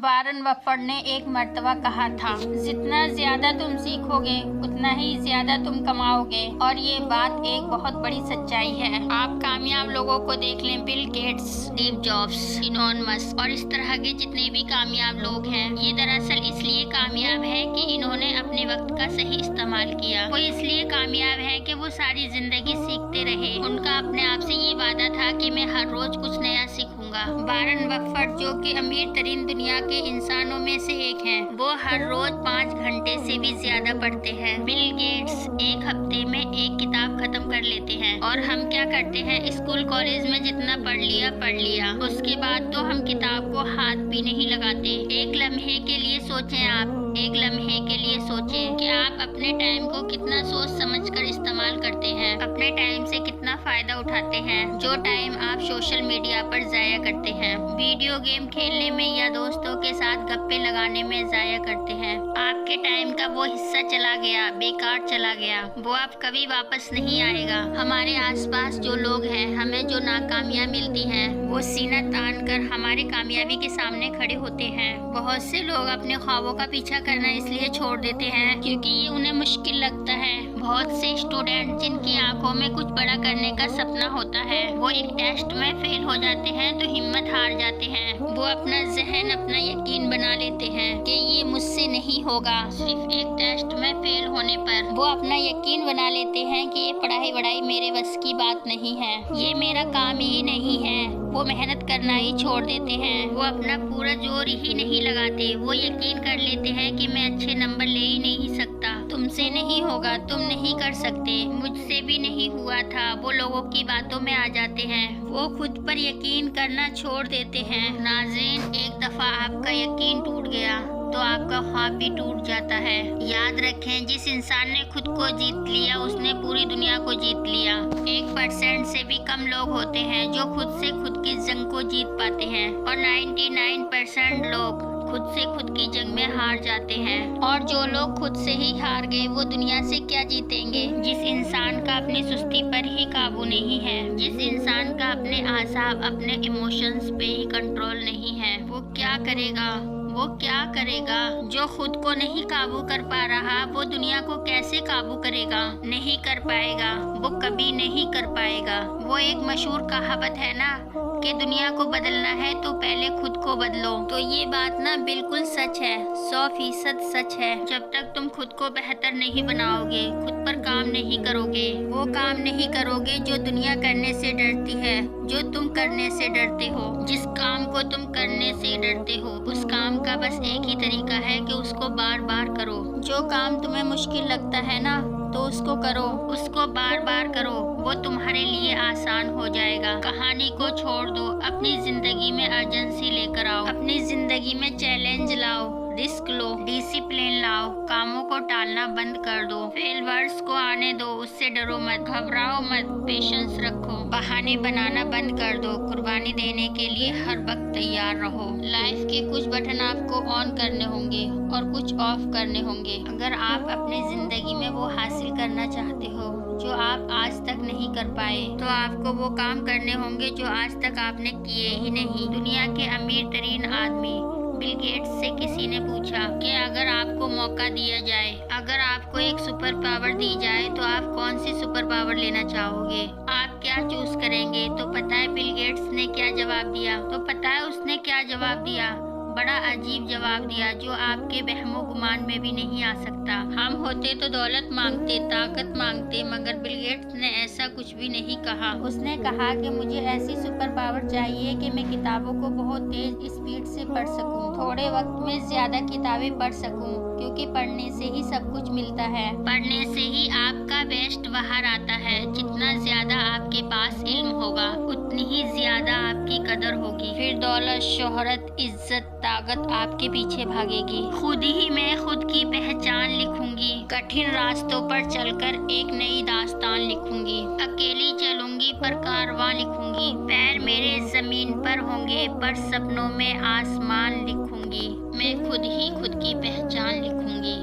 Warren Buffett ने एक मर्तबा कहा था, जितना ज्यादा तुम सीखोगे उतना ही ज्यादा तुम कमाओगे। और ये बात एक बहुत बड़ी सच्चाई है। आप कामयाब लोगों को देख लें, Bill Gates, Steve jobs, Elon Musk और इस तरह के जितने भी कामयाब लोग हैं, ये दरअसल इसलिए कामयाब है कि इन्होंने अपने वक्त का सही इस्तेमाल किया। वो इसलिए कामयाब है कि वो सारी जिंदगी सीखते रहे। उनका अपने आप से ये वादा था कि मैं हर रोज कुछ नया सीखूंगा। वारन बफेट जो कि अमीर तरीन दुनिया के इंसानों में से एक हैं, वो हर रोज 5 घंटे से भी ज्यादा पढ़ते हैं। बिल गेट्स एक हफ्ते में एक किताब खत्म कर लेते हैं। और हम क्या करते हैं, स्कूल कॉलेज में जितना पढ़ लिया, उसके बाद तो हम किताब को हाथ भी नहीं लगाते। एक लम्हे के लिए सोचें, आप एक लम्हे के लिए सोचें कि आप अपने टाइम को कितना सोच समझकर इस्तेमाल करते हैं, अपने टाइम से कितना फायदा उठाते हैं। जो टाइम आप सोशल मीडिया पर जाया करते हैं, वीडियो गेम खेलने में या दोस्तों के साथ गप्पे लगाने में जाया करते हैं, आपके टाइम का वो हिस्सा चला गया, बेकार चला गया, वो अब कभी वापस नहीं आएगा। हमारे आसपास जो लोग हैं, हमें जो नाकामियां मिलती हैं, वो सीना तान कर हमारे कामयाबी के सामने खड़े होते हैं। बहुत से लोग अपने ख्वाबों का पीछा करना इसलिए छोड़ देते हैं क्योंकि ये उन्हें मुश्किल लगता है। बहुत से स्टूडेंट जिनकी आंखों में कुछ बड़ा करने का सपना होता है, वो एक टेस्ट में फेल हो जाते हैं तो हिम्मत हार जाते हैं। वो अपना जहन, अपना यकीन बना लेते हैं कि ये मुझसे नहीं होगा। सिर्फ एक टेस्ट में फेल होने पर वो अपना यकीन बना लेते हैं कि ये पढ़ाई वढ़ाई मेरे बस की बात नहीं है, ये मेरा काम ही नहीं है। वो मेहनत करना ही छोड़ देते हैं। वो अपना पूरा जोर ही नहीं लगाते। वो यकीन कर लेते हैं कि मैं अच्छे नंबर ले ही नहीं सकता, तुमसे नहीं होगा, तुम नहीं कर सकते, मुझसे भी नहीं हुआ था। वो लोगों की बातों में आ जाते हैं। वो खुद पर यकीन करना छोड़ देते हैं। नाज़रीन, एक दफा आपका यकीन टूट गया तो आपका ख्वाब भी टूट जाता है। याद रखें, जिस इंसान ने खुद को जीत लिया उसने पूरी दुनिया को जीत लिया। 1% से भी कम लोग होते हैं जो खुद से खुद की जंग को जीत पाते हैं और 99% लोग खुद से खुद की जंग में हार जाते हैं। और जो लोग खुद से ही हार गए वो दुनिया से क्या जीतेंगे। जिस इंसान का अपनी सुस्ती पर ही काबू नहीं है, जिस इंसान का अपने आसाब, अपने इमोशंस पे ही कंट्रोल नहीं है, वो क्या करेगा, वो क्या करेगा। जो खुद को नहीं काबू कर पा रहा वो दुनिया को कैसे काबू करेगा। नहीं कर पाएगा, वो कभी नहीं कर पाएगा। वो एक मशहूर कहावत है ना कि दुनिया को बदलना है तो पहले खुद को बदलो। तो ये बात ना बिल्कुल सच है, 100% सच है। जब तक तुम खुद को बेहतर नहीं बनाओगे, खुद पर काम नहीं करोगे, वो काम नहीं करोगे जो दुनिया करने से डरती है, जो तुम करने से डरते हो, जिस काम को तुम करने से डरते हो, उस काम का बस एक ही तरीका है कि उसको बार बार करो। जो काम तुम्हें मुश्किल लगता है ना, तो उसको करो, उसको बार बार करो, वो तुम्हारे लिए आसान हो जाएगा। कहानी को छोड़ दो, अपनी जिंदगी में अर्जेंसी लेकर आओ, अपनी जिंदगी में चैलेंज लाओ, रिस्क लो, डिसिप्लिन लाओ, कामों को टालना बंद कर दो, फेलवर्स को आने दो, उससे डरो मत, घबराओ मत, पेशेंस रखो, बहाने बनाना बंद कर दो, कुर्बानी देने के लिए हर वक्त तैयार रहो। लाइफ के कुछ बटन आपको ऑन करने होंगे और कुछ ऑफ करने होंगे। अगर आप अपनी जिंदगी में वो हासिल करना चाहते हो जो आप आज तक नहीं कर पाए, तो आपको वो काम करने होंगे जो आज तक आपने किए ही नहीं। दुनिया के अमीर तरीन आदमी बिल गेट्स से किसी ने पूछा कि अगर आपको मौका दिया जाए, अगर आपको एक सुपर पावर दी जाए तो आप कौन सी सुपर पावर लेना चाहोगे, आप क्या चूज करेंगे। तो पता है बिल गेट्स ने क्या जवाब दिया, तो पता है उसने क्या जवाब दिया। बड़ा अजीब जवाब दिया जो आपके वहमो गुमान में भी नहीं आ सकता। हम होते तो दौलत मांगते, ताकत मांगते, मगर बिल गेट्स ने ऐसा कुछ भी नहीं कहा। उसने कहा कि मुझे ऐसी सुपर पावर चाहिए कि मैं किताबों को बहुत तेज स्पीड से पढ़ सकूं, थोड़े वक्त में ज्यादा किताबें पढ़ सकूं, क्योंकि पढ़ने से ही सब कुछ मिलता है, पढ़ने से ही आपका बेस्ट बाहर आता है। जितना ज्यादा आपके पास इल्म होगा उतनी ही ज्यादा आपकी कदर होगी। फिर दौलत, शोहरत, इज्जत, ताकत आपके पीछे भागेगी। खुद ही मैं खुद की पहचान लिखूंगी, कठिन रास्तों पर चलकर एक नई दास्तान लिखूंगी, अकेली चलूंगी पर कारवां लिखूंगी, पैर मेरे जमीन पर होंगे पर सपनों में आसमान लिखूंगी, मैं खुद ही खुद की पहचान लिखूंगी।